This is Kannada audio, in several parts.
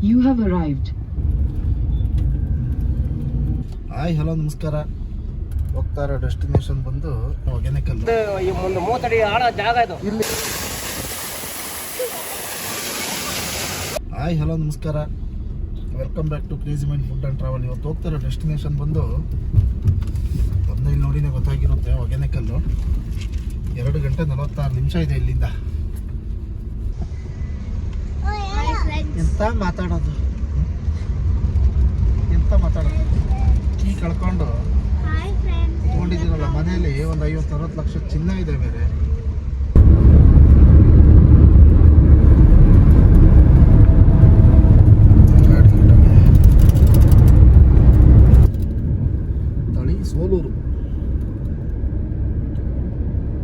You have arrived. Hi hello ನಮಸ್ಕಾರ. ಹೋಗ್ತಾ ಇರೋ ಡೆಸ್ಟಿನೇಷನ್ ಬಂದು ಹೊಗೆನಕಲ್ಲು. ಒಂದು 30 ಅಡಿ ಆಳ ಜಾಗ ಇದು. ಇಲ್ಲಿ ಹಾಯ್ ಹಲೋ ನಮಸ್ಕಾರ, welcome back to crazy mind food and travel. ಇವತ್ತು ಹೋಗ್ತಾ ಇರೋ ಡೆಸ್ಟಿನೇಷನ್ ಬಂದು ಇಲ್ಲಿ ನೋಡಿನೇ ಗೊತ್ತಾಗಿರುತ್ತೆ, ಹೊಗೆನಕಲ್ಲು. 2 ಗಂಟೆ 46 ನಿಮಿಷ ಇದೆ ಇಲ್ಲಿಂದ. ಎಂತ ಮಾತಾಡೋದು ಕೀ ಕಳ್ಕೊಂಡು ತಗೊಂಡಿದ್ದೀನಲ್ಲ ಮನೆಯಲ್ಲಿ. ಒಂದು 50-60 ಲಕ್ಷ ಚಿನ್ನ ಇದೆ ಬೇರೆ.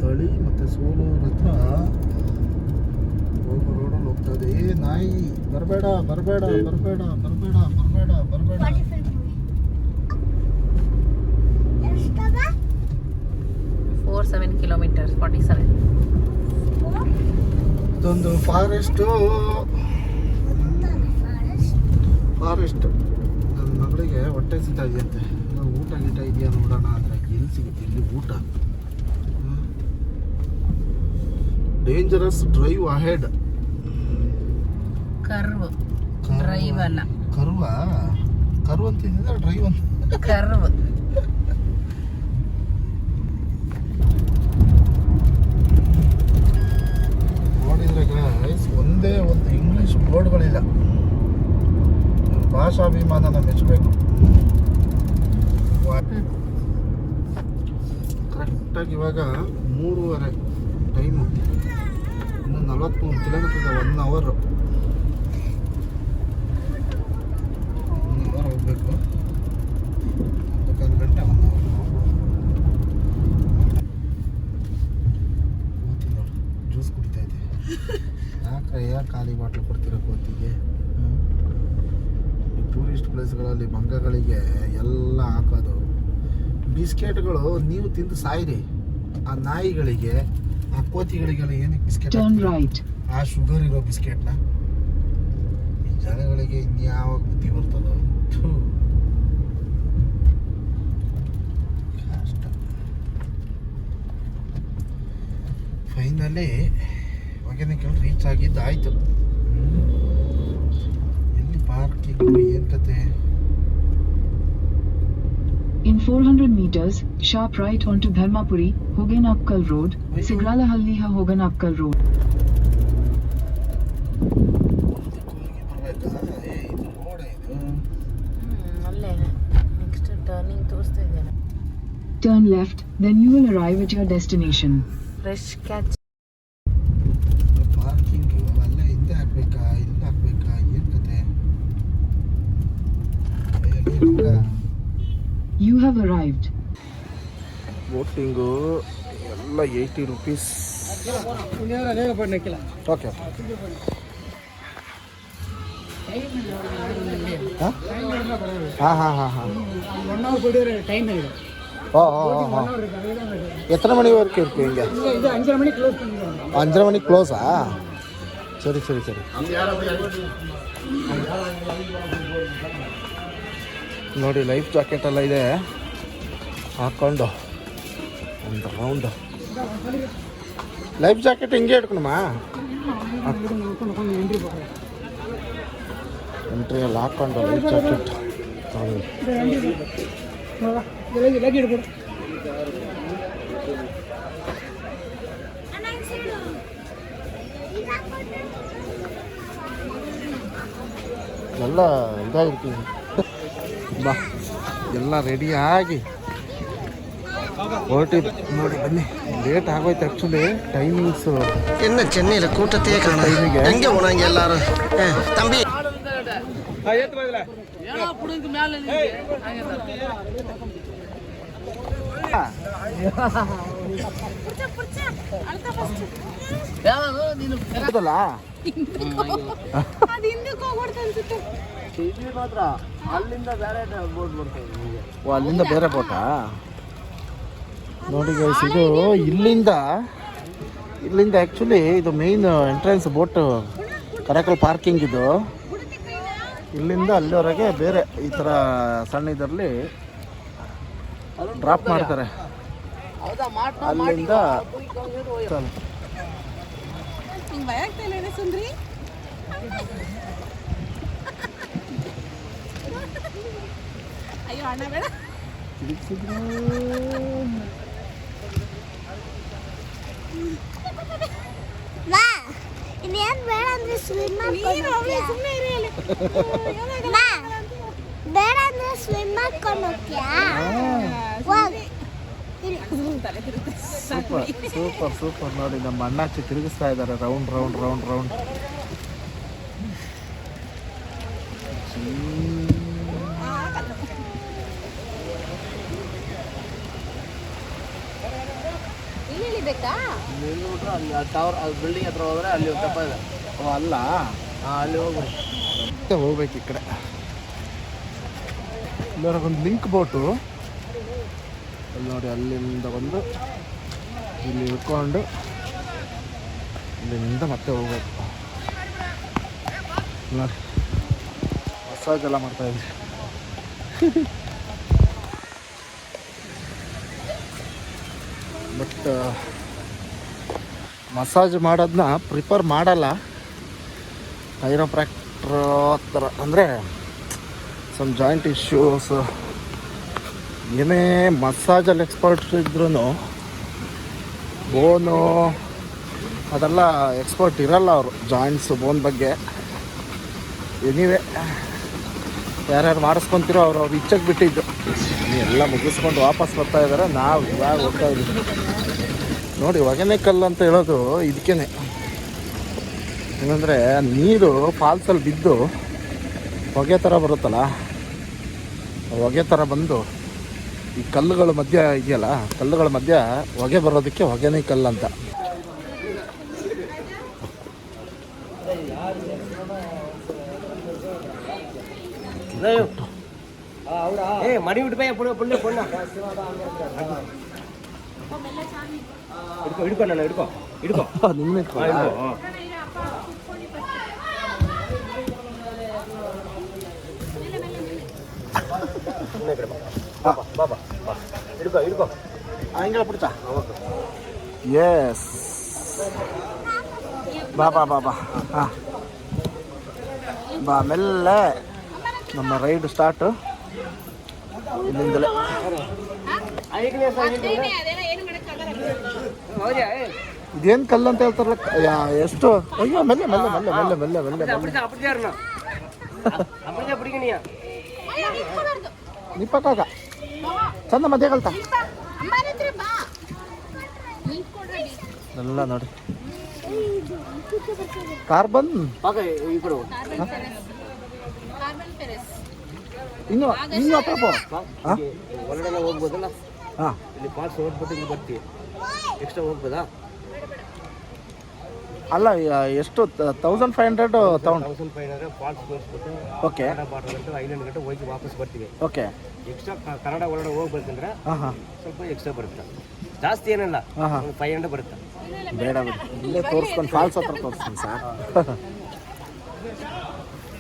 ತಳಿ ಮತ್ತು ಸೋಲೂರು ಹತ್ರ ಹೋಗೋ ರೋಡಲ್ಲಿ ಹೋಗ್ತಾ ಇದೆ. ನಾಯಿ ಬರಬೇಡ 47 kilometers, 47. ಇದೊಂದು ಫಾರೆಸ್ಟ್. ನನ್ನ ಮಗಳಿಗೆ ಹೊಟ್ಟೆ ಸಿಗ್ತಾ ಇದೆಯಂತೆ. ಊಟ ಗೀಟ ಇದೆಯಾ ನೋಡೋಣ ಅಂದರೆ ಎಲ್ಲಿ ಸಿಗುತ್ತೆ ಇಲ್ಲಿ ಊಟ. Dangerous drive ahead. Curve drive ಅಲ್ಲ, ಕರ್ವ್ ಅಂತಿದ್ದ ಡ್ರೈವ್ ಅಂತ. ಕರ್ವ್ ನೋಡಿದ್ರೆ ಗೈಸ್ ಒಂದೇ ಒಂದು ಇಂಗ್ಲಿಷ್ ಬೋರ್ಡ್ಗಳಿಲ್ಲ. ಭಾಷಾಭಿಮಾನನ ಮೆಚ್ಚಬೇಕು. ಕರೆಕ್ಟಾಗಿ ಇವಾಗ 3:30 ಟೈಮು. ಇನ್ನು 43 ಕಿಲೋಮೀಟರ್ ಇದೆ. 1 ಅವರ್ ಹೋಗ್ಬೇಕು. 1 ಗಂಟೆ 1 ಅವರ್ ನೋಡಿ. ಜ್ಯೂಸ್ ಕುಡಿತಾ ಇದೆ. ಯಾಕೆ ಖಾಲಿ ಬಾಟ್ಲು ಕೊಡ್ತಿರೋ ಕೋತಿಗೆ? ಟೂರಿಸ್ಟ್ ಪ್ಲೇಸ್ಗಳಲ್ಲಿ ಮಂಗಗಳಿಗೆ ಎಲ್ಲ ಹಾಕೋದು ಬಿಸ್ಕೆಟ್ಗಳು. ನೀವು ತಿಂದು ಸಾಯಿರಿ. ಆ ನಾಯಿಗಳಿಗೆ, ಆ ಕೋತಿಗಳಿಗೆಲ್ಲ ಏನಕ್ಕೆ ಬಿಸ್ಕೆಟ್? ಆ ಶುಗರ್ ಇರೋ ಬಿಸ್ಕೆಟ್ನ ಈ ಜನಗಳಿಗೆ ಇನ್ಯಾವಾಗ ಬುದ್ಧಿ ಬರ್ತದೋ. ಕಷ್ಟ. ಫೈನಲಿ ಹೊಗೆನಕಲ್ ರೀಚ್ ಆಗಿದ್ದು ಆಯ್ತು. ಎಲ್ಲಿ ಪಾರ್ಕಿಂಗ್, ಏನ್ ಕತೆ? In 400 meters, sharp right onto Dharmapuri, Hogenakkal Road, Sigralahalliha Hogenakkal Road. ಅಲ್ಲೇ ನೆಕ್ಸ್ಟ್ ಟರ್ನಿಂಗ್ ತೋರಿಸ್ತಾ ಇದ್ದೇನೆ. Turn left, then you will arrive at your destination. Fresh catch. Parking ಅಲ್ಲೇ ಹಿಂದೆ ಹಾಕ್ಬೇಕಾ ಇಲ್ಲ ಹಾಕ್ಬೇಕಾ ಏನ್ ಕತೆ? You have arrived. ಬೋಟಿಂಗು ಎಲ್ಲ 80 rupees. ಓಕೆ. எத்தனை மணி வரைக்கும் இருக்கு இங்கே? 5:30 மணிக்கு க்ளோஸா? சரி. ನೋಡಿ ಲೈಫ್ ಜಾಕೆಟ್ ಎಲ್ಲ ಇದೆ, ಹಾಕ್ಕೊಂಡು ಒಂದು ರೌಂಡ್. ಲೈಫ್ ಜಾಕೆಟ್ ಹಿಂಗೆ ಇಟ್ಕೊಣಮ್ಮ. ಎಂಟ್ರಿ ಎಲ್ಲ ಹಾಕ್ಕೊಂಡು ಲೈಫ್ ಜಾಕೆಟ್ ಎಲ್ಲ ಇದಾಗಿರ್ತೀವಿ. ಬಾ ಎಲ್ಲ ರೆಡಿಯಾಗಿ ಹೊರಟಿದ್ದು. ನೋಡಿ ಬನ್ನಿ, ಲೇಟ್ ಆಗೋಯ್ತು ಆ್ಯಕ್ಚುಲಿ. ಟೈಮಿಂಗ್ಸು என்ன சென்னையில் கூட்டத்தையே காணும். எங்கே போனாங்க எல்லாரும்? தம்பி ಅಲ್ಲಿಂದ ಬೇರೆ ಬೋಟಾ? ನೋಡಿ ಗೈಸ್, ಇದು ಇಲ್ಲಿಂದ ಆ್ಯಕ್ಚುಲಿ ಇದು ಮೇನ್ ಎಂಟ್ರೆನ್ಸ್ ಬೋಟ್. ಕರಕಲ್ ಪಾರ್ಕಿಂಗ್ ಇದು. ಇಲ್ಲಿಂದ ಅಲ್ಲಿವರೆಗೆ ಬೇರೆ ಈ ಥರ ಸಣ್ಣ ಇದರಲ್ಲಿ ಡ್ರಾಪ್ ಮಾಡ್ತಾರೆ. ಅಲ್ಲಿಂದ ಅಯ್ಯೋ ಅಣ್ಣ ಬೇಡ. ಇನ್ನೇನ್ ಬೇಡ ಅಂದ್ರೆ ಸ್ವಿಮ್ ಮಾಡ್ಕೊಂಡು ಬೇಡ ಅಂದ್ರೆ ಸ್ವಿಮ್ ಮಾಡ್ಕೊಂಡು ಹೋಗ್ತೀಯಾ? Super super super. ನೋಡಿ ನಮ್ಮ ಅಣ್ಣಾಚಿ ತಿರುಗಿಸ್ತಾ ಇದ್ದಾರೆ ರೌಂಡ್ ರೌಂಡ್ ರೌಂಡ್ ರೌಂಡ್. ಬೇಕಾ ಅಲ್ಲಿ ಟವರ್ ಅದು ಬಿಲ್ಡಿಂಗ್ ಹತ್ರ ಹೋದ್ರೆ ಅಲ್ಲಿ ಒಂದು ದಪ್ಪ ಇದೆ. ಓ ಅಲ್ಲ, ಅಲ್ಲಿ ಹೋಗ್ಬಿಡಿ. ಮತ್ತೆ ಹೋಗ್ಬೇಕು ಈ ಕಡೆ. ಇಲ್ಲೊಂದು ಲಿಂಕ್ ಬೋಟು ಅಲ್ಲಿ ನೋಡಿ, ಅಲ್ಲಿಂದ ಬಂದು ಇಲ್ಲಿ ಇಳ್ಕೊಂಡು ಇಲ್ಲಿಂದ ಮತ್ತೆ ಹೋಗ್ಬೇಕು. ನೋಡಿ ಮಸಾಜ್ ಎಲ್ಲ ಮಾಡ್ತಾ ಇದ್ವಿ. ಬಟ್ ಮಸಾಜ್ ಮಾಡೋದನ್ನ ಪ್ರಿಫರ್ ಮಾಡಲ್ಲ. ಕೈರೋಪ್ರಾಕ್ಟ್ರ್ ಥರ ಅಂದರೆ ಸಮ್ ಜಾಯಿಂಟ್ ಇಶ್ಯೂಸ್, ಏನೇ ಮಸಾಜಲ್ಲಿ ಎಕ್ಸ್ಪರ್ಟ್ಸ್ ಇದ್ರೂ ಬೋನು ಅದೆಲ್ಲ ಎಕ್ಸ್ಪರ್ಟ್ ಇರಲ್ಲ ಅವರು, ಜಾಯಿಂಟ್ಸು ಬೋನ್ ಬಗ್ಗೆ. ಎನಿವೆ ಯಾರ್ಯಾರು ಮಾಡಿಸ್ಕೊತಿರೋ ಅವ್ರು ಇಚ್ಛೆಗೆ ಬಿಟ್ಟಿದ್ದು. ಎಲ್ಲ ಮುಗಿಸ್ಕೊಂಡು ವಾಪಸ್ ಬರ್ತಾ ಇದ್ದಾರೆ. ನಾವು ಇವಾಗ ಹೋಗ್ತಾ ಇದ್ದೀವಿ. ನೋಡಿ ಹೊಗೆನೆಕಲ್ಲು ಅಂತ ಹೇಳೋದು ಇದಕ್ಕೇ. ಏನಂದರೆ ನೀರು ಫಾಲ್ಸಲ್ಲಿ ಬಿದ್ದು ಹೊಗೆ ಥರ ಬರುತ್ತಲ್ಲ, ಹೊಗೆ ಥರ ಬಂದು ಈ ಕಲ್ಲುಗಳ ಮಧ್ಯ ಇದೆಯಲ್ಲ, ಕಲ್ಲುಗಳ ಮಧ್ಯ ಹೊಗೆ ಬರೋದಕ್ಕೆ ಹೊಗೆನೆಕಲ್ಲು ಅಂತ. மணி விட்டு போய் பொண்ணு பொண்ணு இடுக்கோ நான் இடுக்கோ இடுக்கோ ನಿನ್ನೆ பாபா இடுக்கோ இடுக்கோ ಹಂಗೆಲ್ಲ ಬಿಡ್ತಾ. ಎಸ್ ಬಾಬಾ ಬಾಬಾ ಹಾಂ ಬಾ. ಮೆಲ್ಲ ನಮ್ಮ ರೈಡ್ ಸ್ಟಾರ್ಟು ಇಲ್ಲಿಂದಲೇ. ಇದೇನು ಕಲ್ಲು ಅಂತ ಹೇಳ್ತಾರಲ್ಲ, ಎಷ್ಟು? ಅಯ್ಯೋ ಮೆಲ್ಲೆ ಮೆಲ್ಲೆ ಮೆಲ್ಲೆ ಮೆಲ್ಲೆ ಮೆಲ್ಲೆ ಮೆಲ್ಲೆ ನಿಪ್ಪಕ್ಕಾಗ ಚಂದ ಮಧ್ಯ ಕಲ್ತ ಎಲ್ಲ ನೋಡಿ. ಕಾರ್ಬನ್ ಇನ್ನು ಇನ್ನು ಅಪ್ಪ ಹೊರಗಡೆ ಹೋಗ್ಬೋದಲ್ಲ. ಹಾಂ ಇಲ್ಲಿ ಪಾಸ್ ಓದ್ಬಿಟ್ಟು ಇಲ್ಲಿ ಬರ್ತೀವಿ, ಎಕ್ಸ್ಟ್ರಾ ಹೋಗ್ಬೋದಾ? ಅಲ್ಲ ಎಷ್ಟು 1500 ತಗೊಂಡು 1500 ಫಾಲ್ಸ್ ತೋರಿಸ್ಬಿಟ್ಟು ಓಕೆ ಬಾರ್ಡರ್ ಗಂಟೆ ಐಲ್ಯಾಂಡ್ ಗಂಟೆ ಹೋಗಿ ವಾಪಸ್ ಬರ್ತೀವಿ. ಓಕೆ ಎಕ್ಸ್ಟ್ರಾ ಕನ್ನಡ ಒಳಗಡೆ ಹೋಗ್ಬೇಕಂದ್ರೆ ಹಾಂ ಹಾಂ ಸ್ವಲ್ಪ ಎಕ್ಸ್ಟ್ರಾ ಬರುತ್ತೆ, ಜಾಸ್ತಿ ಏನಲ್ಲ. ಹಾಂ ಹಾಂ 500 ಬರುತ್ತೆ. ಬೇಡ ಬಿಡಿ, ಇಲ್ಲೇ ತೋರಿಸ್ಕೊಂಡು ಫಾಲ್ಸ್ ಹತ್ರ ತೋರಿಸ್ತೀನಿ ಸರ್.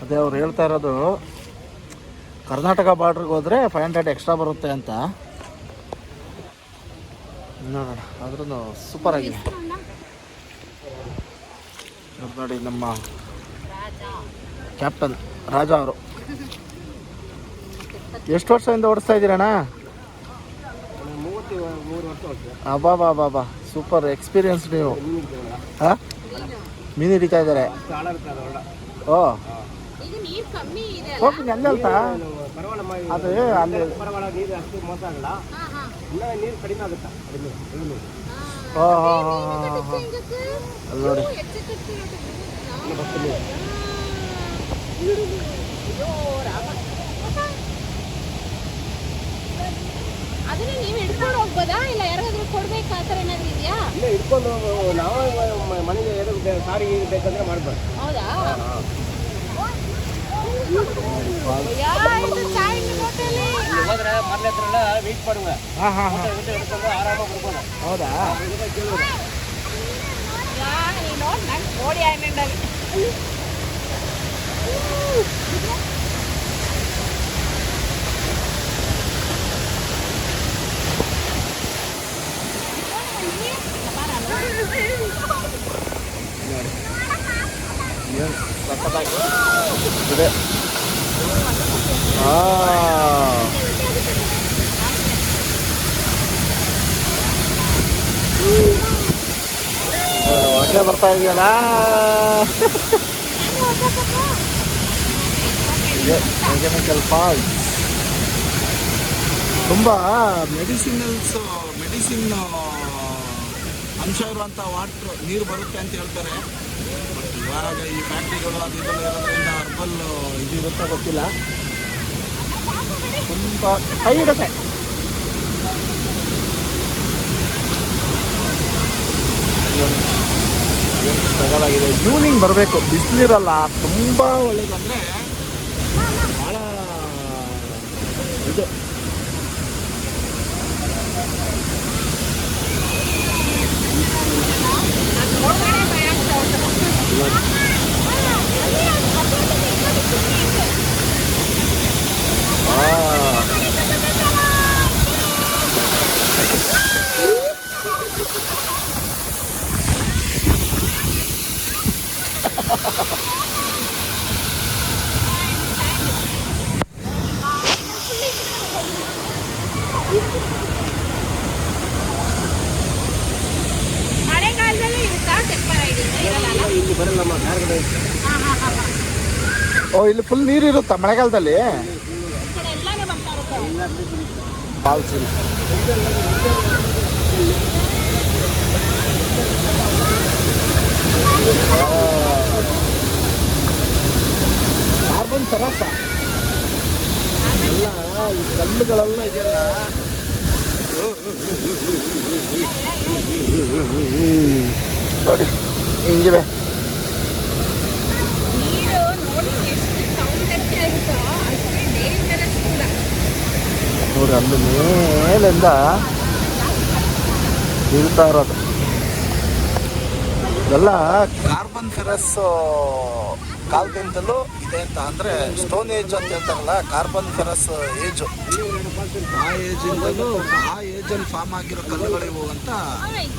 ಅದೇ ಅವ್ರು ಹೇಳ್ತಾ ಇರೋದು ಕರ್ನಾಟಕ ಬಾರ್ಡ್ರಿಗೆ ಹೋದರೆ 500 ಎಕ್ಸ್ಟ್ರಾ ಬರುತ್ತೆ ಅಂತ. ನೋಡೋಣ, ಆದ್ರೂ ಸೂಪರ್ ಆಗಿದೆ ನೋಡಿ. ನಮ್ಮ ಕ್ಯಾಪ್ಟನ್ ರಾಜಾ ಅವರು ಎಷ್ಟು ವರ್ಷದಿಂದ ಓಡಿಸ್ತಾ ಇದ್ದೀರಣ್ಣ? 33 ವರ್ಷ ಆಯ್ತು. ಅಬ್ಬಾ ಬಾ ಬಾ ಬಾ, ಸೂಪರ್ ಎಕ್ಸ್ಪೀರಿಯನ್ಸ್ ನೀವು. ಹಾಂ ಮೀನು ಹಿಡಿತಾ ಇದ್ದಾರೆ. ಓ ಹೋಗಿ ಹಂಗೆ ಅಲ್ತಾ ಅದು ಅಲ್ಲಿ ಪರವಾಗಿಲ್ಲ, ನೀರು ಅಷ್ಟು ಮೋಸ ಆಗಲ್ಲ, ಇಲ್ಲ ನೀರು ಕಡಿಮೆ ಆಗುತ್ತಾ? ಓ ಹಾಂ ಹಾಂ ಹಾಂ ಹಾಂ ಅಲ್ಲಿ ನೋಡಿ. ಅದನ್ನ ನೀವು ಹಿಡ್ಕೊಂಡು ಹೋಗ್ಬೋದಾ, ಇಲ್ಲ ಯಾರಾದ್ರೂ ಕೊಡ್ಬೇಕಾ? ಆ ಥರ ಏನಾದ್ರು ಇದೆಯಾ? ಇಲ್ಲ ಹಿಡ್ಕೊಂಡು ನಾವು ಮನೆಗೆ ಏನು ಸಾರಿಗೆ ಬೇಕಂದ್ರೆ ಮಾಡ್ಬೋದು. ಹೌದಾ? ಹೋದ್ರೆ ಮನೆ ಹತ್ರ ಎಲ್ಲ ವೆಯ್ಟ್ ಮಾಡುವ, ಹಾಂ ಹಾಂ ಹಾಂ ಹಿಡ್ಕೊಂಡು ಆರಾಮಾಗಿ ಬರ್ಬೋದು. ಹೌದಾ? ನೋಡಿ ನಾನು ನೋಡಿ ಐಲ್ಯಾಂಡಲ್ಲಿ ಏನು ಸಕ್ಕತ್ತಾಗಿ ಇದೆ. ಹೊಟ್ಟೆ ಬರ್ತಾ ಇದೆಯಲ್ಲ. ಕೆಮಿಕಲ್ ಫಾಲ್ಸ್ ತುಂಬ ಮೆಡಿಸಿನ್ ಅಂಶ ಇರುವಂಥ ನೀರು ಬರುತ್ತೆ ಅಂತ ಹೇಳ್ತಾರೆ. ಬಟ್ ಇವಾಗ ಈ ಫ್ಯಾಕ್ಟ್ರಿಗಳು ಅದು ಇದೆಲ್ಲ ಇರೋದ್ರಿಂದ ಅರ್ಬಲ್ ಇದು ಇರುತ್ತಾ ಗೊತ್ತಿಲ್ಲ. ತುಂಬ ಕೈ ಇರುತ್ತೆ. ತಗೊಳ್ಳಾಗಿದೆ. ಈವ್ನಿಂಗ್ ಬರಬೇಕು, ಬಿಸಿಲಿರಲ್ಲ, ತುಂಬ ಒಳ್ಳೇದಂದರೆ ಭಾಳ ಇದು. ಮಳೆಗಾಲದಲ್ಲಿ ಇರುತ್ತಾ ಟೆಂಪರ್ ಇರಲ್ಲ. ಇಲ್ಲಿ ಬರಲ್ಲಮ್ಮ ಕಾರ್ಗಡೆ. ಓ, ಇಲ್ಲಿ ಫುಲ್ ನೀರು ಇರುತ್ತಾ ಮಳೆಗಾಲದಲ್ಲಿ? ಎಲ್ಲಾನು ಬರ್ತಾ ಇರುತ್ತೆ. ಫಾಲ್ಸ್ ಕಾರ್ಬನ್ ಸರಸ ಎಲ್ಲ ಈ ಕಲ್ಲುಗಳೆಲ್ಲ ಇದೆಯಲ್ಲ. ನೋಡಿ ಹಿಂಗಿದೆ. ನೀರು ನೋಡಿ ಎಷ್ಟು ಸೌಂದರ್ಯ ಇರುತ್ತೋ ಅಷ್ಟೇ ಡೇಂಜರಸ್ ಕೂಡ. ನೋಡಿ ಅಲ್ಲಿ ಮೇಲಿಂದ ಬೀಳ್ತಾ ಇರೋದು ಎಲ್ಲ ಕಾರ್ಬನ್ ಫೆರಸ್ ಕಾಲದಿಂದಲೂ ಇದೆ ಅಂತ. ಅಂದರೆ ಸ್ಟೋನ್ ಏಜ್ ಅಂತ ಹೇಳ್ತಾರಲ್ಲ, ಕಾರ್ಬನ್ ಫೆರಸ್ ಏಜು, ಆ ಏಜಿಂದಲೂ ಆ ಏಜಲ್ಲಿ ಫಾರ್ಮ್ ಆಗಿರೋ ಕಲ್ಲುಗಳಿವು ಅಂತ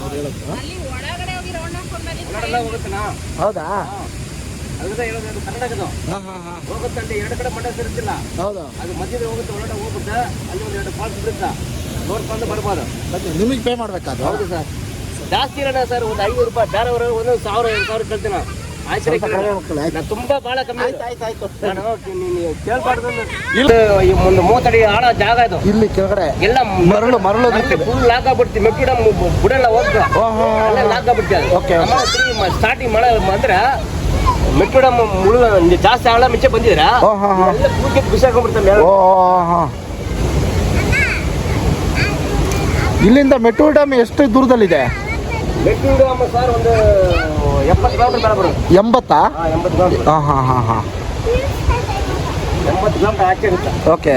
ಅವ್ರು ಹೇಳೋದು. ಅಲ್ಲಿ ಒಳಗಡೆ ಹೋಗಿ ರೌಂಡ್ ಹಾಕೊಂಡು ಬಂದಿದ್ದಾರೆ. ಹೌದಾ? ಕನ್ನಡಕದು ಹೋಗುತ್ತಂತೆ, ಎರಡು ಕಡೆ ಮಠ ಸೇರುತ್ತಿಲ್ಲ. ಹೌದಾ? ಅದು ಮಧ್ಯದಲ್ಲಿ ಹೋಗುತ್ತೆ, ಒಳಗಡೆ ಹೋಗುತ್ತೆ, ಅಲ್ಲಿ ಒಂದು 2 ಫಾಲ್ಸ್ ಬಿಡುತ್ತಾ, ನೋಡ್ಕೊಂಡು ಬರ್ಬೋದು. ನಿಮಗೆ ಪೇ ಮಾಡಬೇಕಾದ್ರೆ? ಹೌದು ಸರ್, ಜಾಸ್ತಿ ಇರೋಣ ಸರ್, ಒಂದು 500 ರೂಪಾಯಿ. ಬೇರೆಯವರು 1,000-2,000 ಕೇಳ್ತೀನಿ. ಆಯ್ತು, ತುಂಬಾ ಬಹಳ ಕಮ್ಮಿ. ನಾನು ಕೇಳ್ಬಾರ್ದು. ಇಲ್ಲಿ ಒಂದು 30 ಅಡಿ ಆಳ ಜಾಗ ಇದು. ಇಲ್ಲಿ ಕೆಳಗಡೆ ಎಲ್ಲ ಮರಳು ಫುಲ್ ಲಾಕ್ ಆಗ್ಬಿಡ್ತೀವಿ. ಮೆಕ್ಕಿಡ ಬುಡಲ್ಲ ಹೋಗ್ತಾ ಲಾಕ್ ಆಗ್ಬಿಡ್ತೀವಿ. ಸ್ಟಾರ್ಟಿಂಗ್ ಮಳೆ ಅಂದ್ರೆ ಮೆಕ್ಕಿಡ ಮುಳು ಜಾಸ್ತಿ ಆಳ ಮಿಂಚೆ ಬಂದಿದ್ರ ಪೂಜೆ ಬಿಸಾಕೊಂಡ್ಬಿಡ್ತಾರೆ. ಇಲ್ಲಿಂದ ಮೆಟ್ಟೂರು ಡ್ಯಾಮ್ ಎಷ್ಟು ದೂರದಲ್ಲಿದೆ? ಮೆಟ್ಟೂರು ಡ್ಯಾಮ್ ಸರ್ ಒಂದು 70 ಕಿಲೋಮೀಟರ್ ಬೇಡ ಬರೋದು. 80? 80 ಕಿಲೋಮೀಟರ್. 80 ಕಿಲೋಮೀಟರ್ ಆಚೆ ಇರುತ್ತೆ. ಓಕೆ.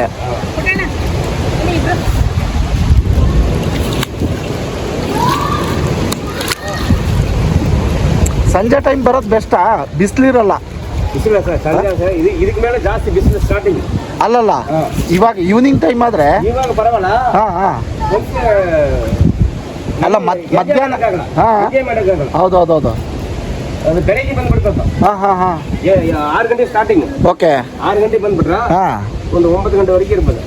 ಸಂಜೆ ಟೈಮ್ ಬರೋದು ಬೆಸ್ಟಾ? ಬಿಸಿಲಿರಲ್ಲ? ಬಿಸಿಲ ಸರ್, ಸಂಜೆ ಇದಕ್ಕೆ ಮೇಲೆ ಜಾಸ್ತಿ ಬಿಸಿಲು ಸ್ಟಾರ್ಟಿಂಗ್. ಅಲ್ಲಲ್ಲ, ಇವಾಗ ಈವ್ನಿಂಗ್ ಟೈಮ್ ಆದ್ರೆ ಇವಾಗ ಬರವಲ್ಲ. ಅಲ್ಲ, ಮಧ್ಯಾಹ್ನ. ಹೌದೌದೌದು, ಅದು ಬೆಳಗ್ಗೆ ಬಂದ್ಬಿಡ್ತದ. 6 ಗಂಟೆ ಸ್ಟಾರ್ಟಿಂಗ್. ಓಕೆ. 6 ಗಂಟೆ ಬಂದ್ಬಿಟ್ರ ಒಂದು 9 ಗಂಟೆವರೆಗೆ ಇರ್ಬೋದು.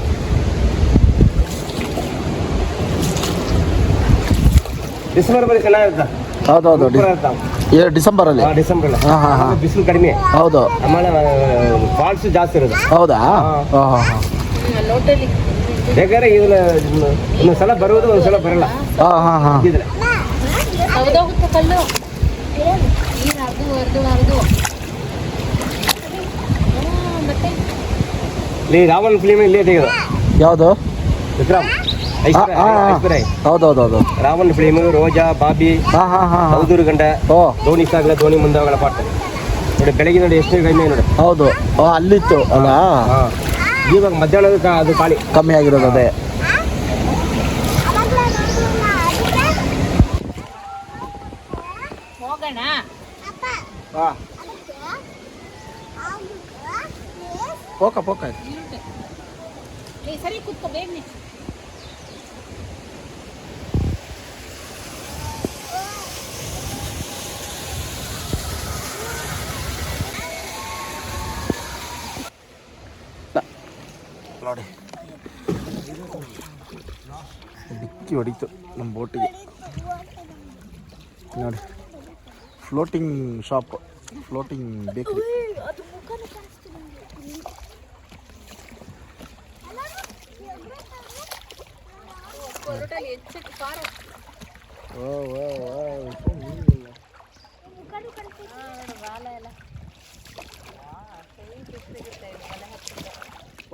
ಡಿಸೆಂಬರ್ ಬರೀ ಚೆನ್ನಾಗಿರುತ್ತೆ. ಹೌದೌದು, ಡಿಸೆಂಬರ್ ಅಲ್ಲಿ. ಡಿಸೆಂಬರ್ ಬಿಸಿಲು ಕಡಿಮೆ. ಹೌದು, ಆಮೇಲೆ ಫಾಲ್ಸ್ ಜಾಸ್ತಿ ಇರೋದು. ಹೌದಾ? ಬೇಕಾದ್ರೆ ಒಂದೊಂದ್ಸಲ ಬರೋದು, ಒಂದ್ಸಲ ಬರಲ್ಲ. ಹೌದೋಗುತ್ತೆ ಕಲ್ಲು ನೀರು ಹರಿದು ಮತ್ತೆ ಇಲ್ಲಿ ರಾವಣ ಫಿಲ್ಮ್ ಇಲ್ಲೇ ತೆಗೆದು. ಯಾವುದು? ವಿಕ್ರಮ್ ಹೌದೌದೌದು. ರಾವಣ ಫಿಲ್ಮ್, ರೋಜಾ, ಬಾಬಿ, ಹೌದೂರು ಗಂಡ, ಧೋನಿ ಸಾಗಲ, ಧೋನಿ ಮುಂದಾಗಲ ಪಾಠ ನೋಡಿ. ಬೆಳಗ್ಗೆ ನೋಡಿ ಎಷ್ಟು ಕಡಿಮೆ ನೋಡಿ. ಹೌದು, ಅಲ್ಲಿತ್ತು ಅಲ್ಲ. ಇವಾಗ ಮಧ್ಯಾಹ್ನದ ಅದು ಖಾಲಿ ಕಮ್ಮಿ ಆಗಿರೋದು. ಅದೇ ಹೋಗೋಣ. ಪೋಕ ಸರಿ ಕೂತ್ಕೋ ಬೇಗನೆ. ನೋಡಿ ಡಿಕ್ಕಿ ಹೊಡಿತು ನಮ್ಮ ಬೋಟಿಗೆ ನೋಡಿ. ಫ್ಲೋಟಿಂಗ್ ಶಾಪ್, ಫ್ಲೋಟಿಂಗ್ ಬೇಕ್ರಿ.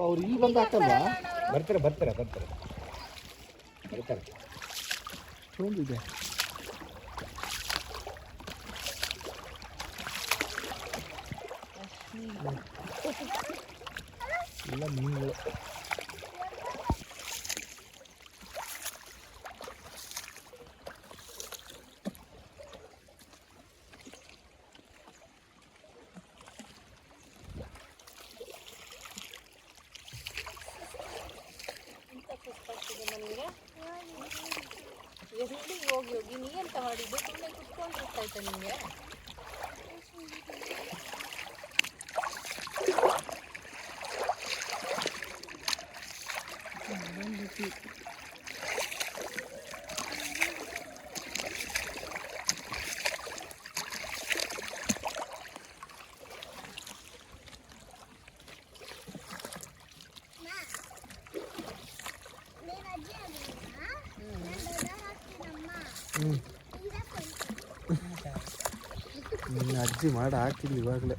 ಅವ್ರು ಇಲ್ಲಿ ಬಂದು ಹಾಕಲ್ವಾ? ಬರ್ತಾರೆ ಒಂದಿದೆ ಎಲ್ಲ ಮೀನುಗಳು. ಹೋಗಿ ನೀ ಎಂತ ಮಾಡಿದ್ದು? ಸುಮ್ಮನೆ ಕುತ್ಕೊಂಡಿರ್ತಾಯ್ತ ನಿಮಗೆ? ನಿನ್ನ ಅಜ್ಜಿ ಮಾಡಿ ಹಾಕಿದ್ಲಿ ಇವಾಗಲೇ.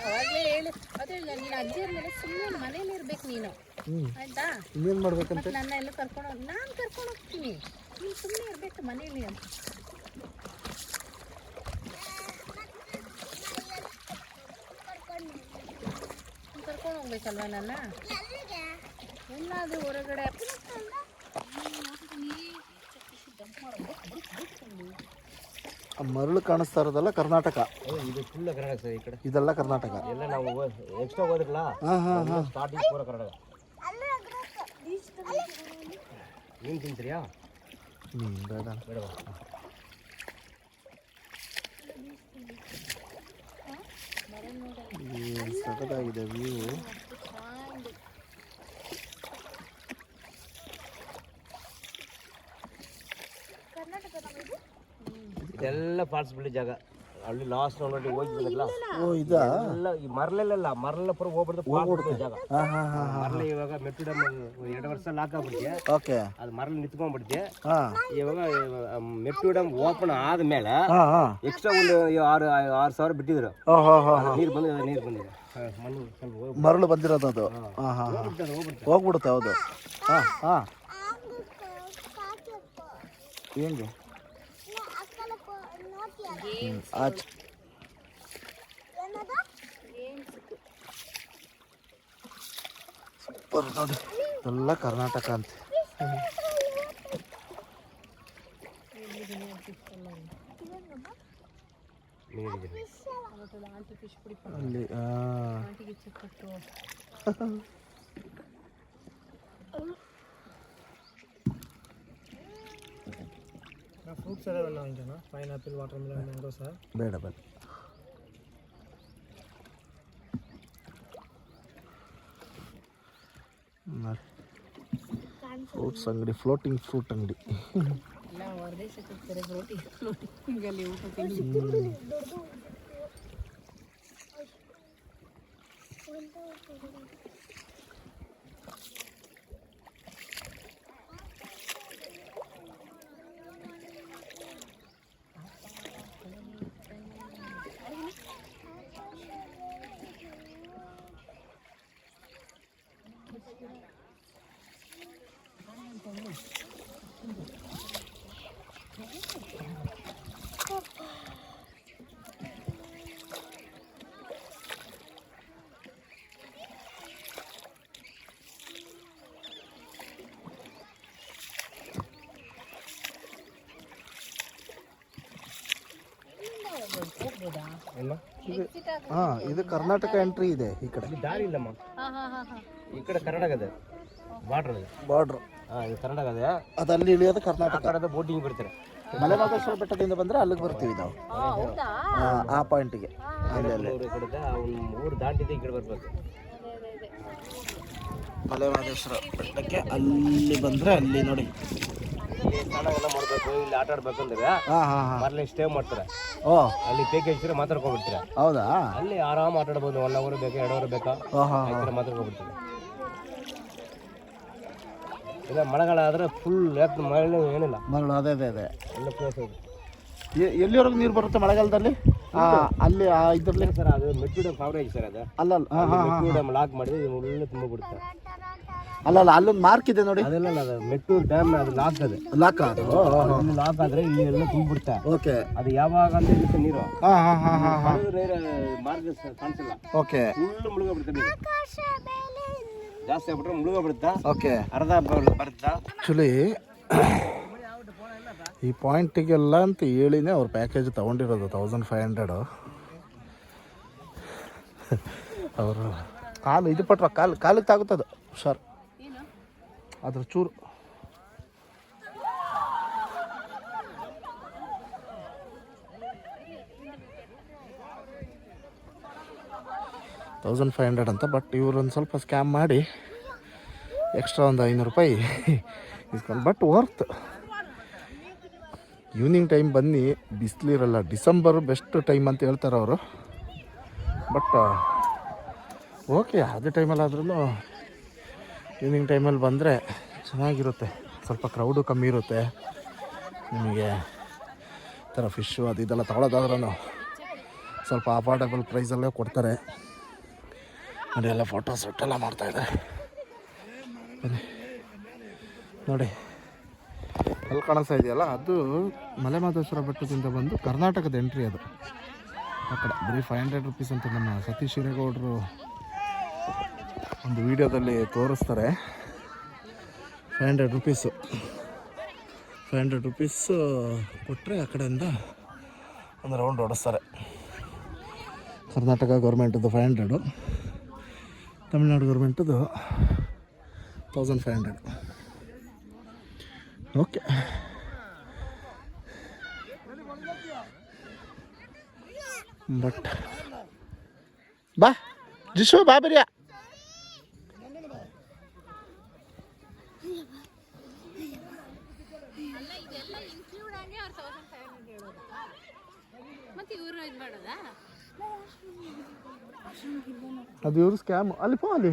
ಅವಾಗಲೇ ಹೇಳು, ಅದೇ ನಿನ್ನ ಅಜ್ಜಿಯರ ಮೇಲೆ ಸುಮ್ಮನೆ ಮನೇಲಿ ಇರ್ಬೇಕು ನೀನು, ಆಯ್ತಾ? ಇನ್ನೇನು ಮಾಡ್ಬೇಕಂತ? ನನ್ನ ಎಲ್ಲ ನಾನು ಕರ್ಕೊಂಡು ಹೋಗ್ತೀನಿ, ನೀನು ಸುಮ್ಮನೆ ಇರ್ಬೇಕು ಮನೇಲಿ ಅಂತ. ಕರ್ಕೊಂಡು ಹೋಗ್ಬೇಕಲ್ವ ನನ್ನ? ಎಲ್ಲಾದ್ರೂ ಹೊರಗಡೆ ಮರಳು ಕಾಣಿಸ್ತಾ ಇರೋದಲ್ಲ ಕರ್ನಾಟಕ. ಇದು ಫುಲ್ ಕರ್ನಾಟಕ ಸರ್. ಈ ಕಡೆ ಇದೆಲ್ಲ ಕರ್ನಾಟಕ. ಎಲ್ಲ ನಾವು ಎಕ್ಸ್ಟ್ರಾ ಹೋದ್ರಲ್ಲ, ಸ್ಟಾರ್ಟಿಂಗ್ ಪೂರ ಕರ್ನಾಟಕ. ನೀನು ತಿಂತೀರಿಯಾ? ಬೇಡ ಬೇಡವಾ? ಸಖತ್ತಾಗಿದೆ ವ್ಯೂ. ಇದೆಲ್ಲ ಪಾರ್ಟಿಸಿಪೇಟ್ ಜಾಗ. ಅಲ್ಲಿ ಲಾಸ್ಟ್ ನೋಡಿ ಹೋಗಿ ಬಂದಿಲ್ಲ. ಓ ಇದಾ? ಎಲ್ಲ ಈ ಮರಳೆಲ್ಲ ಪುರ ಹೋಗ್ಬಿಡ್ತು ಜಾಗ. ಮರಳು ಇವಾಗ ಮೆಟ್ಟು ಡ್ಯಾಮ್ 2 ವರ್ಷ ಲಾಕ್ ಆಗ್ಬಿಡ್ತೀವಿ. ಓಕೆ. ಅದು ಮರಳು ನಿಂತ್ಕೊಂಡ್ಬಿಡ್ತೀವಿ. ಇವಾಗ ಮೆಟ್ಟು ಡ್ಯಾಮ್ ಓಪನ್ ಆದ್ಮೇಲೆ ಎಕ್ಸ್ಟ್ರಾ ಒಂದು 6,000 ಬಿಟ್ಟಿದ್ರು. ನೀರು ಬಂದಿದೆ ಮಣ್ಣು ಸ್ವಲ್ಪ ಮರಳು ಬಂದಿರೋದು ಅದು. ಹೋಗ್ಬಿಡುತ್ತೆ. ಹೌದು. ಹೆಂಗೆ ಸೂಪರ್ ನೋಡಿ. ಎಲ್ಲ ಕರ್ನಾಟಕ ಅಂತ. ಅಲ್ಲಿ ಫ್ರೂಟ್ಸ್ ಅದಾವಲ್ಲ ಇಂಜನ pineapple watermelon mango sir. ಬೇಡ ಫ್ರೂಟ್ಸ್ ಅಂಗಡಿ, ಫ್ಲೋಟಿಂಗ್ ಫ್ರೂಟ್ ಅಂಗಡಿ. ಇದು ಕರ್ನಾಟಕ ಎಂಟ್ರಿ ಇದೆ. ಈ ಕಡೆ ದಾರಿ ಇಲ್ಲಮ್ಮ. ಈ ಕಡೆ ಕರ್ನಾಟಕದ ಬಾರ್ಡರ್ ಇದು ಕರ್ನಾಟಕ ಇದೆ. ಅದು ಅಲ್ಲಿ ಇಳಿಯೋದು ಕರ್ನಾಟಕ. ಬೋಟಿಂಗ್ ಬರ್ತಾರೆ. ಮಲೆಮಹದೇಶ್ವರ ಬೆಟ್ಟದಿಂದ ಬಂದ್ರೆ ಅಲ್ಲಿಗೆ ಬರ್ತೀವಿ ನಾವು, ಆ ಪಾಯಿಂಟಿಗೆ. ಊರು ದಾಟಿದೆ ಈ ಕಡೆ ಬರ್ಬೇಕು. ಮಲೆಮಹದೇಶ್ವರ ಬೆಟ್ಟಕ್ಕೆ ಅಲ್ಲಿ ಬಂದರೆ ಅಲ್ಲಿ ನೋಡಿ ಸ್ನಾನ ಎಲ್ಲ ಮಾಡಬೇಕು, ಇಲ್ಲಿ ಆಟ ಆಡ್ಬೇಕಂದ್ರೆ ಹಾಂ ಹಾಂ ಹಾಂ ಅಲ್ಲಿ ಸ್ಟೇ ಮಾಡ್ತಾರೆ. ಓ ಅಲ್ಲಿ ಪ್ಯಾಕೇಜ್ ಮಾತಾಡ್ಕೊಂಡ್ಬಿಡ್ತೀರಾ. ಹೌದಾ? ಅಲ್ಲಿ ಆರಾಮ್ ಆಟ ಆಡ್ಬೋದು. 1 ಅವರ್ ಬೇಕಾ 2 ಅವರ್ ಬೇಕಾ ಮಾತಾಡ್ಕೊಂಡ್ಬಿಡ್ತೀರಾ. ಇಲ್ಲ ಮಳೆಗಾಲ ಆದರೆ ಫುಲ್ ಯಾಕೆ ಮಳೆ ಏನಿಲ್ಲ, ಮರಳು ಅದೇ ಎಲ್ಲ ಪ್ಲೇಸ್ ಇದೆ. ಎಲ್ಲಿವರೆಗೂ ನೀರು ಬರುತ್ತೆ ಮಳೆಗಾಲದಲ್ಲಿ? ಅಲ್ಲಿ ಇದರಲ್ಲಿ ಸರ್ ಅದು ಮೆಟ್ಟು ಡ್ಯಾಮ್ ಕವರೇಜ್ ಸರ್ ಅದು. ಅಲ್ಲಲ್ಲ ಮೆಟ್ಟು ಡ್ಯಾಮ್ ಲಾಕ್ ಮಾಡಿದ್ರೆ ಒಳ್ಳೆ ತುಂಬ ಬಿಡುತ್ತೆ. ಅಲ್ಲಲ್ಲ ಅಲ್ಲೊಂದು ಮಾರ್ಕ್ ಇದೆ ನೋಡಿ. ಅದೆಲ್ಲ ಅದು ಮೆಟ್ಟೂರು ಡ್ಯಾಮ್ ಅದು ಲಾಕ್ ಅದು. ಲಾಕ್ ಅದು ಇಲ್ಲಿ ಲಾಕ್ ಆದ್ರೆ ಇಲ್ಲಿ ಎಲ್ಲ ತುಂಬಿಬಿಡುತ್ತೆ. ಓಕೆ. ಅದು ಯಾವಾಗ ಅಂತ ಇರುತ್ತೆ ನೀರು. ಮಾರ್ಗ ಕಾಣಿಸಲ್ಲ. ಓಕೆ. ಫುಲ್ ಮುಳುಗೋಗ್ಬಿಡುತ್ತೆ ನೀರು. ಜಾಸ್ತಿ ಆಗ್ಬಿಟ್ರೆ ಮುಳುಗೋಗ್ಬಿಡುತ್ತಾ. ಓಕೆ. ಅರ್ಧ ಬರುತ್ತಾ. ಆ್ಯಕ್ಚುಲಿ ಈ ಪಾಯಿಂಟಿಗೆಲ್ಲ ಅಂತ ಹೇಳಿನೇ ಅವ್ರ ಪ್ಯಾಕೇಜ್ ತೊಗೊಂಡಿರೋದು 1500. ಅವರು ಕಾಲು ಇದು ಪಟ್ರ ಕಾಲಿಗೆ ತಾಗುತ್ತದು ಹುಷಾರು ಅದ್ರ ಚೂರು. $1500 ಅಂತ. ಬಟ್ ಇವರು ಒಂದು ಸ್ವಲ್ಪ ಸ್ಕ್ಯಾಮ್ ಮಾಡಿ ಎಕ್ಸ್ಟ್ರಾ ಒಂದು $500 ಇಸ್ಕೊಂಡು. But worth. ಈವ್ನಿಂಗ್ ಟೈಮ್ ಬನ್ನಿ, ಬಿಸಿಲಿರಲ್ಲ. ಡಿಸೆಂಬರ್ ಬೆಸ್ಟ್ ಟೈಮ್ ಅಂತ ಹೇಳ್ತಾರೆ ಅವರು. ಬಟ್ ಓಕೆ, ಅದೇ ಟೈಮಲ್ಲಾದ್ರೂ ಈವ್ನಿಂಗ್ ಟೈಮಲ್ಲಿ ಬಂದರೆ ಚೆನ್ನಾಗಿರುತ್ತೆ. ಸ್ವಲ್ಪ ಕ್ರೌಡು ಕಮ್ಮಿ ಇರುತ್ತೆ. ನಿಮಗೆ ಥರ ಫಿಶ್ಶು ಅದು ಇದೆಲ್ಲ ತೊಗೊಳೋದಾದ್ರೂ ಸ್ವಲ್ಪ ಅಫೋರ್ಡಬಲ್ ಪ್ರೈಸಲ್ಲೇ ಕೊಡ್ತಾರೆ. ನೋಡಿ ಎಲ್ಲ ಫೋಟೋಸ್ ಒಟ್ಟೆಲ್ಲ ಮಾಡ್ತಾಯಿದ್ದಾರೆ. ಬನ್ನಿ ನೋಡಿ, ಅಲ್ಲಿ ಕಾಣಿಸ್ತಾ ಇದೆಯಲ್ಲ ಅದು ಮಲೆಮಹದೇಶ್ವರ ಬೆಟ್ಟದಿಂದ ಬಂದು ಕರ್ನಾಟಕದ ಎಂಟ್ರಿ. ಅದು ಆ ಕಡೆ ಬರೀ $500 ಅಂತ ನಮ್ಮ ಸತೀಶ್ ಹಿರೇಗೌಡರು ಒಂದು ವಿಡಿಯೋದಲ್ಲಿ ತೋರಿಸ್ತಾರೆ. $500 ಕೊಟ್ಟರೆ ಆ ಕಡೆಯಿಂದ ಒಂದು ರೌಂಡ್ ಓಡಿಸ್ತಾರೆ. ಕರ್ನಾಟಕ ಗೌರ್ಮೆಂಟದ್ದು 500, ತಮಿಳ್ನಾಡು ಗೌರ್ಮೆಂಟದ್ದು 1500. ಓಕೆ. ಬಟ್ ಬಾ ಜಿಶು ಬಾ ಬರಿಯ. ಅದು ಇವರು ಸ್ಕ್ಯಾಮ್. ಅಲ್ಲಿ ಪೋ ಅಲ್ಲಿ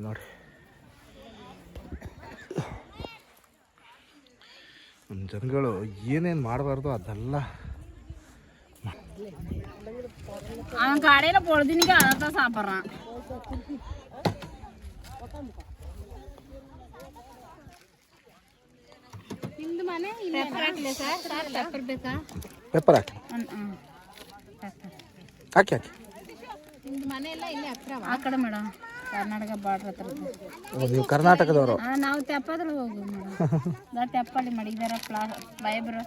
ನೋಡಿ. ನಮ್ಮ ಜನಗಳು ಏನೇನು ಮಾಡಬಾರ್ದು ಅದೆಲ್ಲ அவன் கடையில் பொழுதுனிக்கு அதை தான் சாப்பிட்றான். ನಿಮ್ದು ಮನೆ ಪೆಪ್ಪರ್ ಹಾಕಲಿ ಸರ್. ಪೆಪ್ಪರ್ ಬೇಕಾ? ಪೆಪ್ಪರ್ ಹಾಕಿ ಹಾಕಿ ಹಾಕಿ. ನಿಮ್ದು ಮನೆ ಎಲ್ಲ ಇಲ್ಲಿ ಹತ್ರ ಆ ಕಡೆ ಮೇಡಮ್, ಕರ್ನಾಟಕ ಬಾರ್ಡ್ರ್ ಹತ್ರ. ನೀವು ಕರ್ನಾಟಕದವರು? ನಾವು ತೆಪ್ಪದ್ರಲ್ಲಿ ಹೋಗುದು ಮೇಡಮ್. ತೆಪ್ಪಲ್ಲಿ ಮಡಿದಾರ ಫೈಬರ್.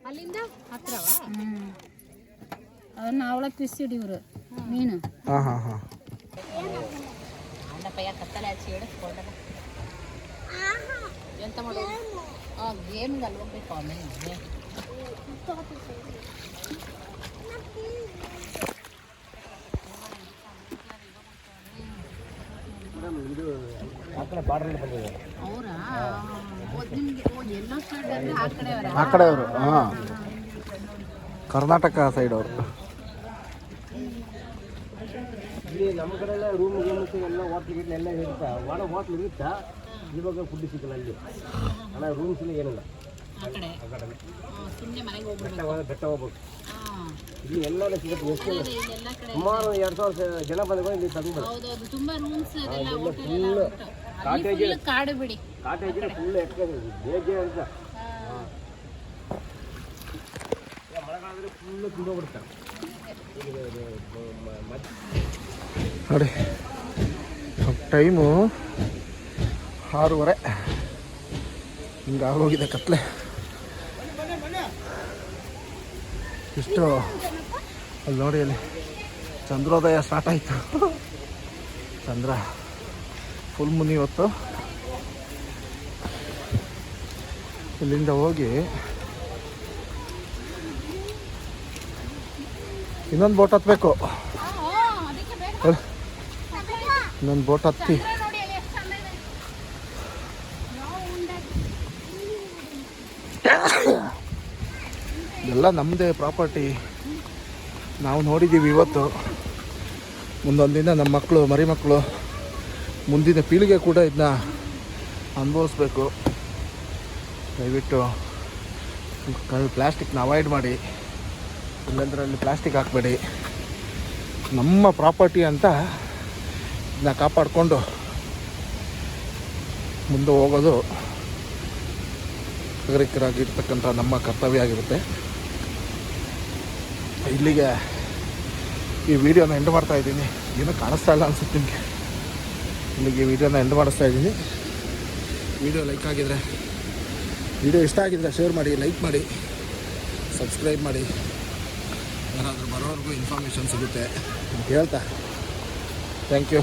ಅಲ್ಲಿಂದ ಹತ್ರವಾ? ಅದನ್ನ ಅವಳ ಫಿಶ್ ಹಿಡಿಯವರು ಮೀನು. ಹಾಂ ಹಾಂ ಹಾಂ. ಅಂಡಪ್ಪಯ್ಯ ಕತ್ತಲೆ ಹಚ್ಚಿ ಹಿಡಿಸ್ಕೊಂಡಲ್ಲ ಎಂತ ಮಾಡೋದು? ಗೇಮ್ಗೆ ಅಲ್ಲಿ ಹೋಗ್ಬೇಕು ಆಮೇಲೆ. ಅವರಾ ಆ ಕಡೆಯವರು? ಹಾಂ, ಕರ್ನಾಟಕ ಸೈಡ್ ಅವರು. ಇಲ್ಲಿ ನಮ್ಮ ಕಡೆ ಎಲ್ಲ ರೂಮ್ ಗೇಮ್ಸ್ ಎಲ್ಲ ಹೋಟ್ಲ್ ಗಿಟ್ಲ್ ಎಲ್ಲ ಇರುತ್ತೆ. ಒಳ ಹೋಟ್ಲ್ ಇರುತ್ತಾ, ಇವಾಗ ಫುಡ್ ಸಿಗಲ್ಲ ಅಲ್ಲಿ. ಅಣ್ಣ ರೂಮ್ಸ್ ಇಲ್ಲ ಏನಿಲ್ಲ. ಬೆಟ್ಟ ಹೋಗ್ಬೇಕು. ಇಲ್ಲಿ ಎಲ್ಲರೂ ಸಿಗುತ್ತೆ. ಎಷ್ಟು ಸುಮಾರು 2000 ಜನ ಬಂದ್ರೆ ಇಲ್ಲಿ ತಗೊಂಡ್ಬರ್ತಾರೆ. ಫುಲ್ ಕಾಟೇಜ್ ಕಾಡು ಬಿಡಿ. ಕಾಟೇಜ್ ಫುಲ್ ಎಕ್ಸ್ಪೆನ್ಸ್ ಬೇಜೆ ಅಂತ. ಮಳೆಗಾಲದಲ್ಲಿ ಫುಲ್ಲು ತುಂಬೋಗ್ಬಿಡ್ತಾರೆ ನೋಡಿ. ಟೈಮು 6:30 ಹಿಂಗೆ ಆಗೋಗಿದೆ ಕತ್ಲೆ. ಇಷ್ಟು ಅಲ್ಲಿ ನೋಡಿ, ಅಲ್ಲಿ ಚಂದ್ರೋದಯ ಸ್ಟಾರ್ಟ್ ಆಯಿತು. ಚಂದ್ರ ಫುಲ್ ಮುನಿ ಹೊತ್ತು ಇಲ್ಲಿಂದ ಹೋಗಿ ಇನ್ನೊಂದು ಬೋಟ್ ಹತ್ತಬೇಕು. ಅದಕ್ಕೆ ಬೇಗ ಇನ್ನೊಂದು ಬೋಟ್ ಹತ್ತಿ ನೋಡಿ ಅಲ್ಲಿ ಎಷ್ಟು ಚಂದ ಇದೆ. ಎಲ್ಲ ನಮ್ಮದೇ ಪ್ರಾಪರ್ಟಿ. ನಾವು ನೋಡಿದ್ದೀವಿ ಇವತ್ತು. ಮುಂದೊಂದು ದಿನ ನಮ್ಮ ಮಕ್ಕಳು, ಮರಿ ಮಕ್ಕಳು, ಮುಂದಿನ ಪೀಳಿಗೆ ಕೂಡ ಇದನ್ನ ಅನುಭವಿಸ್ಬೇಕು. ದಯವಿಟ್ಟು ಪ್ಲಾಸ್ಟಿಕ್ನ ಅವಾಯ್ಡ್ ಮಾಡಿ, ಇಲ್ಲಂದ್ರಲ್ಲಿ ಪ್ಲಾಸ್ಟಿಕ್ ಹಾಕಬೇಡಿ. ನಮ್ಮ ಪ್ರಾಪರ್ಟಿ ಅಂತ ಇದನ್ನ ಕಾಪಾಡಿಕೊಂಡು ಮುಂದೆ ಹೋಗೋದು ನಾಗರಿಕರಾಗಿರ್ತಕ್ಕಂಥ ನಮ್ಮ ಕರ್ತವ್ಯ ಆಗಿರುತ್ತೆ. ಇಲ್ಲಿಗೆ ಈ ವಿಡಿಯೋನ ಎಂಡ್ ಮಾಡ್ತಾ ಇದ್ದೀನಿ. ಏನೂ ಕಾಣಿಸ್ತಾ ಇಲ್ಲ ಅನ್ಸುತ್ತೆ ನಿಮಗೆ. ಇಲ್ಲಿಗೆ ವಿಡಿಯೋನ ಎಂಡ್ ಮಾಡಿಸ್ತಾ ಇದ್ದೀನಿ. ವಿಡಿಯೋ ಲೈಕ್ ಆಗಿದ್ರೆ, ವಿಡಿಯೋ ಇಷ್ಟ ಆಗಿದ್ರೆ ಶೇರ್ ಮಾಡಿ, ಲೈಕ್ ಮಾಡಿ, ಸಬ್ಸ್ಕ್ರೈಬ್ ಮಾಡಿ. ಯಾರಾದರೂ ಬರೋವ್ರಿಗೂ ಇನ್ಫಾರ್ಮೇಷನ್ ಸಿಗುತ್ತೆ ಅಂತ ಹೇಳ್ತಾ ಥ್ಯಾಂಕ್ ಯು.